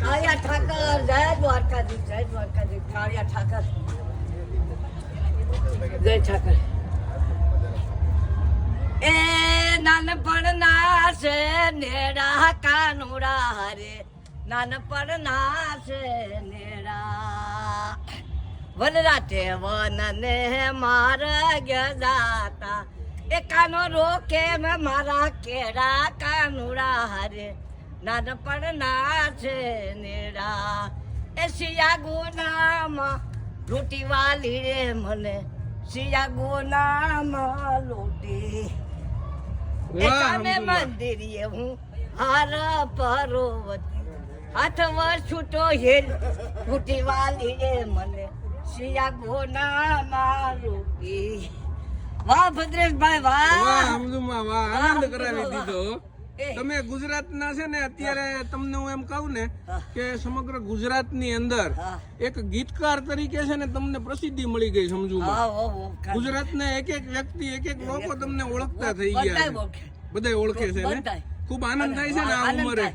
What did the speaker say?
કાળિયા ઠાકર જય દ્વારકાધીશ જય દ્વારકાધીશ કાળિયા ઠાકર જય ઠાકર એ નાનપણના છે નેડા કાનુડા હરે નાનપણના છે નેડા વનરાતે વનને માર ગજાતા એ કાનો રોકે મેં મારા કેડા કાનુડા હરે નાનપણના છે નેડા એ સિયા ગોનામાં રોટી વાલી રે મને સિયા ગોનામાં રોટી એ કામે મંદિરીએ હું હાર પરોવતી હાથ વર્ષ છૂટો હેલ રોટી વાલી રે મને સિયા ગોનામાં રોટી વાહ ભદ્રેશભાઈ વાહ અમદુમાં વાહ આનંદ કરાવી દીધો તમે ગુજરાતના છે ને અત્યારે તમને હું એમ કહું ને કે સમગ્ર ગુજરાતની અંદર એક ગીતકાર તરીકે છે ને તમને પ્રસિદ્ધિ મળી ગઈ સમજુમાં ગુજરાતના એક એક વ્યક્તિ એક એક લોકો તમને ઓળખતા થઈ ગયા બધા ઓળખે છે ને ખૂબ આનંદ થાય છે ને આ ઉંમરે